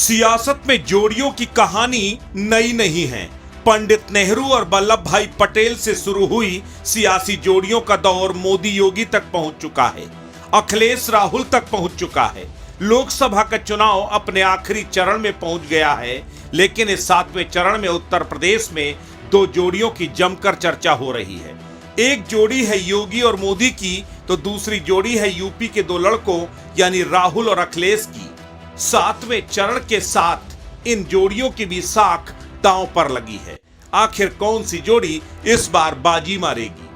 सियासत में जोड़ियों की कहानी नई नहीं है। पंडित नेहरू और वल्लभ भाई पटेल से शुरू हुई सियासी जोड़ियों का दौर मोदी योगी तक पहुंच चुका है, अखिलेश राहुल तक पहुंच चुका है। लोकसभा का चुनाव अपने आखिरी चरण में पहुंच गया है, लेकिन इस 7वें चरण में उत्तर प्रदेश में दो जोड़ियों की जमकर चर्चा हो रही है। एक जोड़ी है योगी और मोदी की, तो दूसरी जोड़ी है यूपी के दो लड़कों यानी राहुल और अखिलेश की। 7वें चरण के साथ इन जोड़ियों की भी साख दांव पर लगी है। आखिर कौन सी जोड़ी इस बार बाजी मारेगी?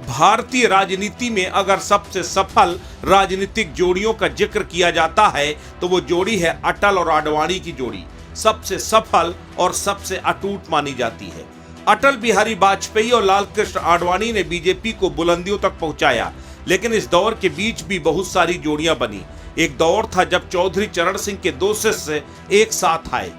भारतीय राजनीति में अगर सबसे सफल राजनीतिक जोड़ियों का जिक्र किया जाता है तो वो जोड़ी है अटल और आडवाणी की जोड़ी। सबसे सफल और सबसे अटूट मानी जाती है। अटल बिहारी वाजपेयी और लाल कृष्ण आडवाणी ने बीजेपी को बुलंदियों तक पहुंचाया, लेकिन इस दौर के बीच भी बहुत सारी जोड़ियां बनी। एक दौर था जब चौधरी चरण सिंह के दो शिष्य एक साथ आए।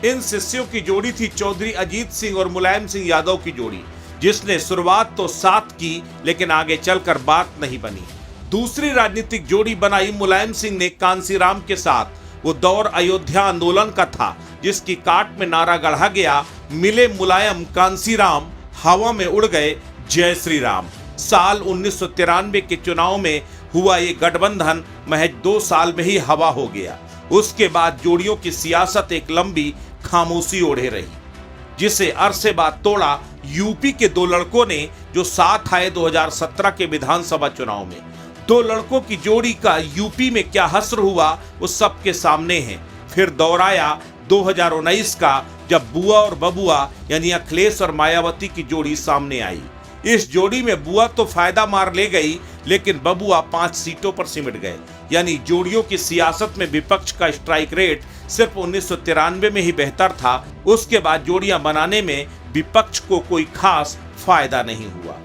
इन शिष्यों की जोड़ी थी चौधरी अजीत सिंह और मुलायम सिंह यादव की जोड़ी, जिसने शुरुआत तो साथ की, लेकिन आगे चलकर बात नहीं बनी। दूसरी राजनीतिक जोड़ी बनाई मुलायम सिंह ने कांसीराम के साथ। वो दौर अयोध्या आंदोलन का था, जिसकी काट में नारा गढ़ा गया, मिले मुलायम कांसीराम, हवा में उड़ गए जय श्री राम। साल 1993 के चुनाव में हुआ ये गठबंधन महज 2 साल में ही हवा हो गया। उसके बाद जोड़ियों की सियासत एक लंबी खामोशी ओढ़े रही, जिसे अरसे बाद तोड़ा यूपी के दो लड़कों ने, जो साथ आए 2017 के विधानसभा चुनाव में। दो लड़कों की जोड़ी का यूपी में क्या हश्र हुआ वो सबके सामने है। फिर दौर आया 2019 का, जब बुआ और बबुआ यानी अखिलेश और मायावती की जोड़ी सामने आई। इस जोड़ी में बुआ तो फायदा मार ले गई, लेकिन बबुआ 5 सीटों पर सिमट गए। यानी जोड़ियों की सियासत में विपक्ष का स्ट्राइक रेट सिर्फ 1993 में ही बेहतर था। उसके बाद जोड़ियां बनाने में विपक्ष को कोई खास फायदा नहीं हुआ।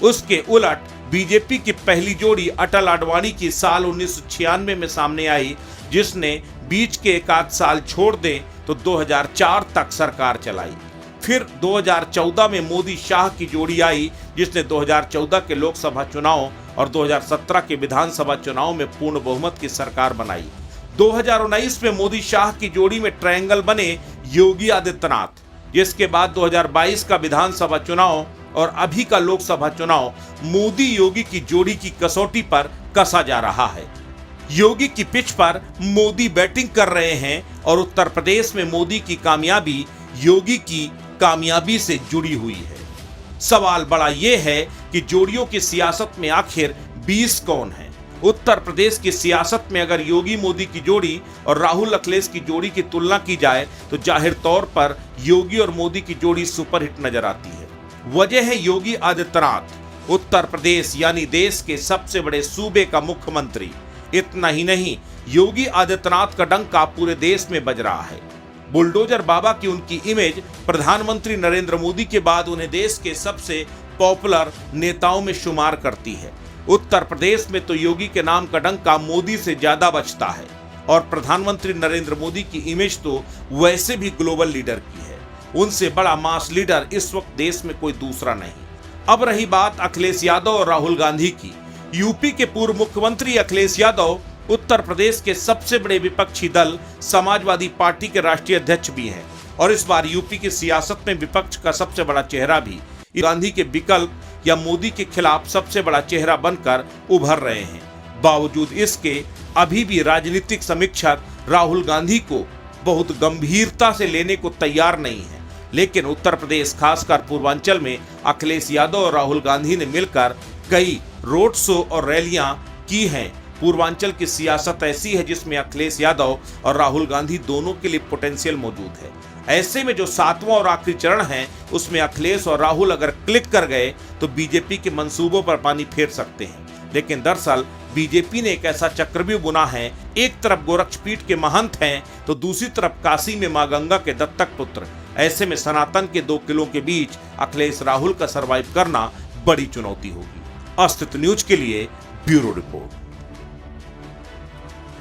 उसके उलट बीजेपी की पहली जोड़ी अटल आडवाणी की साल 1996 में सामने आई, जिसने बीच के एक आध साल छोड़ दें तो 2004 तक सरकार चलाई। फिर 2014 में मोदी शाह की जोड़ी आई, जिसने 2014 के लोकसभा चुनाव और 2017 के विधानसभा चुनाव में पूर्ण बहुमत की सरकार बनाई। 2019 में मोदी शाह की जोड़ी में ट्रायंगल बने योगी आदित्यनाथ, जिसके बाद 2022 का विधानसभा चुनाव और अभी का लोकसभा चुनाव मोदी योगी की जोड़ी की कसौटी पर कसा जा रहा है। योगी की पिच पर मोदी बैटिंग कर रहे हैं और उत्तर प्रदेश में मोदी की कामयाबी योगी की कामयाबी से जुड़ी हुई है। सवाल बड़ा यह है कि जोड़ियों की सियासत में आखिर 20 कौन है? उत्तर प्रदेश की सियासत में अगर योगी मोदी की जोड़ी और राहुल अखिलेश की जोड़ी की तुलना की जाए तो जाहिर तौर पर योगी और मोदी की जोड़ी सुपरहिट नजर आती है। वजह है योगी आदित्यनाथ, उत्तर प्रदेश यानी देश के सबसे बड़े सूबे का मुख्यमंत्री। इतना ही नहीं, योगी आदित्यनाथ का डंका पूरे देश में बज रहा है। बुलडोजर बाबा की उनकी इमेज प्रधानमंत्री नरेंद्र मोदी के बाद उन्हें देश के सबसे पॉपुलर नेताओं में शुमार करती है। उत्तर प्रदेश में तो योगी के नाम का डंका मोदी से ज्यादा बजता है, और प्रधानमंत्री नरेंद्र मोदी की इमेज तो वैसे भी ग्लोबल लीडर की है। उनसे बड़ा मास लीडर इस वक्त देश में कोई दूसरा नहीं। अब रही बात अखिलेश यादव और राहुल गांधी की। यूपी के पूर्व मुख्यमंत्री अखिलेश यादव उत्तर प्रदेश के सबसे बड़े विपक्षी दल समाजवादी पार्टी के राष्ट्रीय अध्यक्ष भी हैं, और इस बार यूपी की सियासत में विपक्ष का सबसे बड़ा चेहरा भी गांधी के विकल्प या मोदी के खिलाफ सबसे बड़ा चेहरा बनकर उभर रहे हैं। बावजूद इसके अभी भी राजनीतिक समीक्षक राहुल गांधी को बहुत गंभीरता से लेने को तैयार नहीं है। लेकिन उत्तर प्रदेश, खासकर पूर्वांचल में अखिलेश यादव और राहुल गांधी ने मिलकर कई रोड शो और रैलियां की हैं। पूर्वांचल की सियासत ऐसी है जिसमें अखिलेश यादव और राहुल गांधी दोनों के लिए पोटेंशियल मौजूद है। ऐसे में जो 7वां और आखिरी चरण है, उसमें अखिलेश और राहुल अगर क्लिक कर गए तो बीजेपी के मंसूबों पर पानी फेर सकते हैं। लेकिन दरअसल बीजेपी ने एक ऐसा चक्रव्यूह बुना है, एक तरफ गोरक्षपीठ के महंत हैं तो दूसरी तरफ काशी में मां गंगा के दत्तक पुत्र। ऐसे में सनातन के 2 किलों के बीच अखिलेश राहुल का सर्वाइव करना बड़ी चुनौती होगी। अस्तित्व न्यूज के लिए ब्यूरो रिपोर्ट।